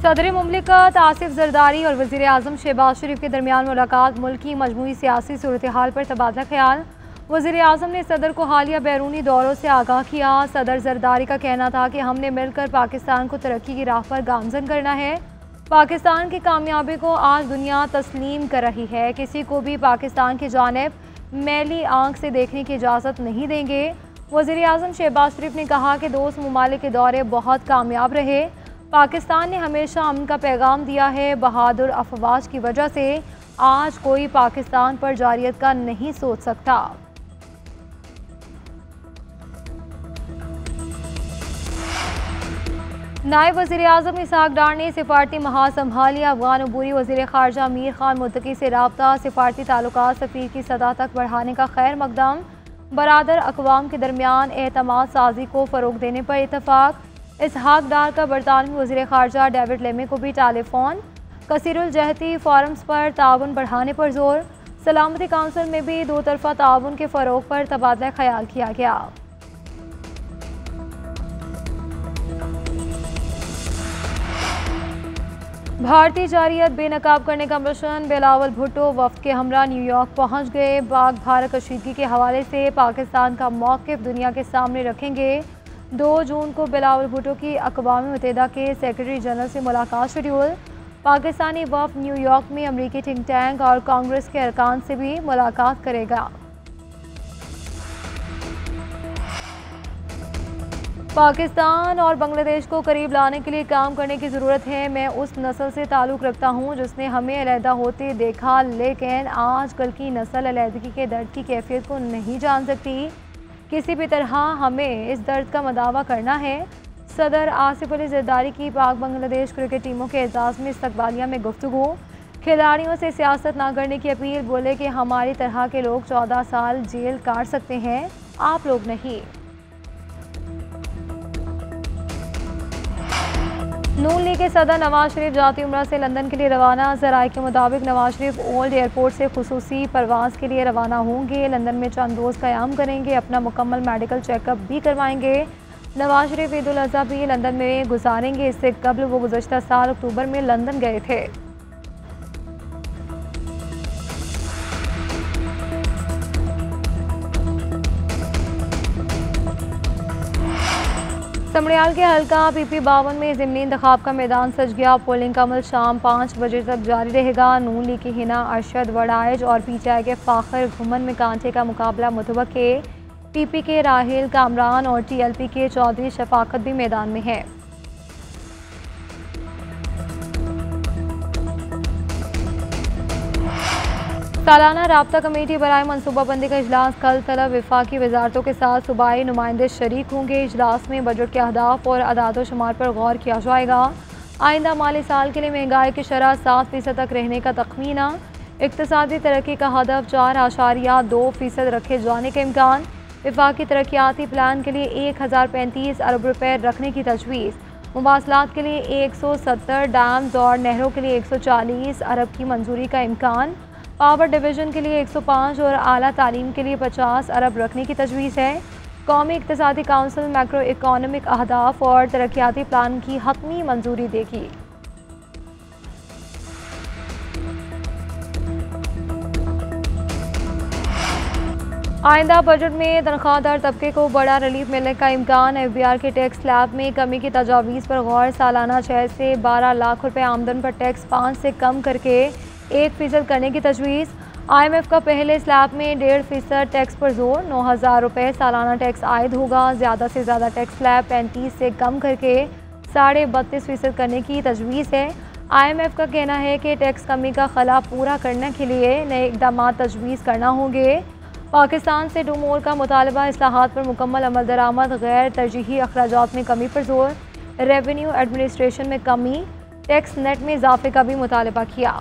सदर मुमलिकत आसिफ जरदारी और वज़ीर आज़म शहबाज शरीफ के दरमियान मुलाकात मुल्क की मजमूई सियासी सूरत हाल पर तबादला ख्याल। वज़ीर आज़म ने सदर को हालिया बैरूनी दौरों से आगाह किया। सदर जरदारी का कहना था कि हमने मिलकर पाकिस्तान को तरक्की की राह पर गामजन करना है। पाकिस्तान की कामयाबी को आज दुनिया तस्लीम कर रही है। किसी को भी पाकिस्तान की जानिब मैली आंख से देखने की इजाज़त नहीं देंगे। वज़ीर आज़म शहबाज शरीफ ने कहा कि दोस्त ममालिक के दौरे बहुत कामयाब रहे। पाकिस्तान ने हमेशा अमन का पैगाम दिया है। बहादुर अफवाज की वजह से आज कोई पाकिस्तान पर जारियत का नहीं सोच सकता। नायब वज़ीर आज़म इसहाक डार ने सिफारती महाज संभाली। अफगान अबूरी वज़ीर ख़ारजा मीर खान मुत्तकी से रब्ता, सिफारती ताल्लुकात सफ़ीर की सतह तक बढ़ाने का खैर मकदम। बरादर अक़वाम के दरमियान एतमाद साजी को फ़रोग़ देने पर इतफ़ाक़। इसहाक डार का बरतानवी वज़ीर ख़ारजा डेविड लेमे को भी टेलीफोन। कसीरुल जहती फ़ोरम्स पर ताउन बढ़ाने पर जोर। सलामती काउंसिल में भी दो तरफ़ा ताउन के फ़रोग़ पर तबादला ख्याल किया गया। भारतीय जारियत बेनकाब करने का मिशन। बिलावल भुट्टो वफ़द के हमरा न्यूयॉर्क पहुँच गए। पाक भारत कशीदगी के हवाले से पाकिस्तान का मौक़िफ़ दुनिया के सामने रखेंगे। 2 जून को बिलावल भुट्टो की अक़वाम मुत्तहिदा के सेक्रेटरी जनरल से मुलाकात शेड्यूल। पाकिस्तानी वफ़द न्यूयॉर्क में अमरीकी थिंक टैंक और कांग्रेस के अरकान से भी मुलाकात करेगा। पाकिस्तान और बांग्लादेश को करीब लाने के लिए काम करने की ज़रूरत है। मैं उस नस्ल से ताल्लुक़ रखता हूँ जिसने हमें अलहदा होते देखा, लेकिन आजकल की नस्ल अलहदगी के दर्द की कैफियत को नहीं जान सकती। किसी भी तरह हमें इस दर्द का मदावा करना है। सदर आसिफ अली जरदारी की पाक बांग्लादेश क्रिकेट टीमों के एजाज़ में इस्तकबालिया में गुफ्तगू। खिलाड़ियों से सियासत ना करने की अपील। बोले कि हमारी तरह के लोग 14 साल जेल काट सकते हैं, आप लोग नहीं। नून लीग के सदर नवाज शरीफ जाती उम्रा से लंदन के लिए रवाना। ज़राए के मुताबिक नवाज शरीफ ओल्ड एयरपोर्ट से खुसूसी परवाज़ के लिए रवाना होंगे। लंदन में चंद रोज़ क़याम करेंगे। अपना मुकम्मल मेडिकल चेकअप भी करवाएंगे। नवाज शरीफ ईद उल अज़हा भी लंदन में गुजारेंगे। इससे कबल वो गुज़श्ता साल अक्टूबर में लंदन गए थे। समड़ियाल के हल्का PP 52 में ज़िमनी इंतखाब का मैदान सज गया। पोलिंग का अमल शाम 5 बजे तक जारी रहेगा। नून लीग की हिना अरशद वड़ाइज और PTI के फ़ाखर घुमन में कांटे का मुकाबला मुतवक्के। PP के राहिल कामरान और TLP के चौधरी शफाकत भी मैदान में है। सालाना राब्ता कमेटी बराए मनसूबाबंदी का इजलास कल तलब। वफाकी वजारतों के साथ सूबाई नुमाइंदे शरीक होंगे। इजलास में बजट के अहदाफ और अदाद शुमार पर गौर किया जाएगा। आइंदा माली साल के लिए महंगाई की शरह 7% तक रहने का तखमीना। इक़्तिसादी तरक्की का हदफ 4.2% रखे जाने का इम्कान। वफाकी तरक्याती प्लान के लिए 1035 अरब रुपये रखने की तजवीज़। मुवासलात के लिए 170 डैम्स और नहरों के लिए 140 अरब की मंजूरी का इम्कान। पावर डिवीज़न के लिए 105 और आला तालीम के लिए 50 अरब रखने की तजवीज़ है। कौमी इक़्तिसादी काउंसिल मैक्रो इकोनॉमिक अहदाफ और तरक्याती प्लान की हतमी मंजूरी देगी। आइंदा बजट में तनख्वाहदार तबके को बड़ा रिलीफ मिलने का इम्कान। FBR के टैक्स स्लैब में कमी की तजावीज़ पर गौर। सालाना 6 से 12 लाख रुपये आमदन पर टैक्स 5 से कम करके 1% करने की तजवीज़। IMF का पहले स्लैब में 1.5% टैक्स पर जोर। 9,000 रुपये सालाना टैक्स आयद होगा। ज़्यादा से ज़्यादा टैक्स स्लैब 35 से कम करके 32.5% करने की तजवीज़ है। IMF का कहना है कि टैक्स कमी का खला पूरा करने के लिए नए इक़दाम तजवीज़ करना होंगे। पाकिस्तान से डू मोर का मुतालबा। इस्लाहात पर मुकम्मल अमल दरामद। गैर तरजीही अखराजात में कमी पर जोर। रेवेन्यू एडमिनिस्ट्रेशन में कमी। टैक्स नेट में इजाफे का भी मुतालबा किया।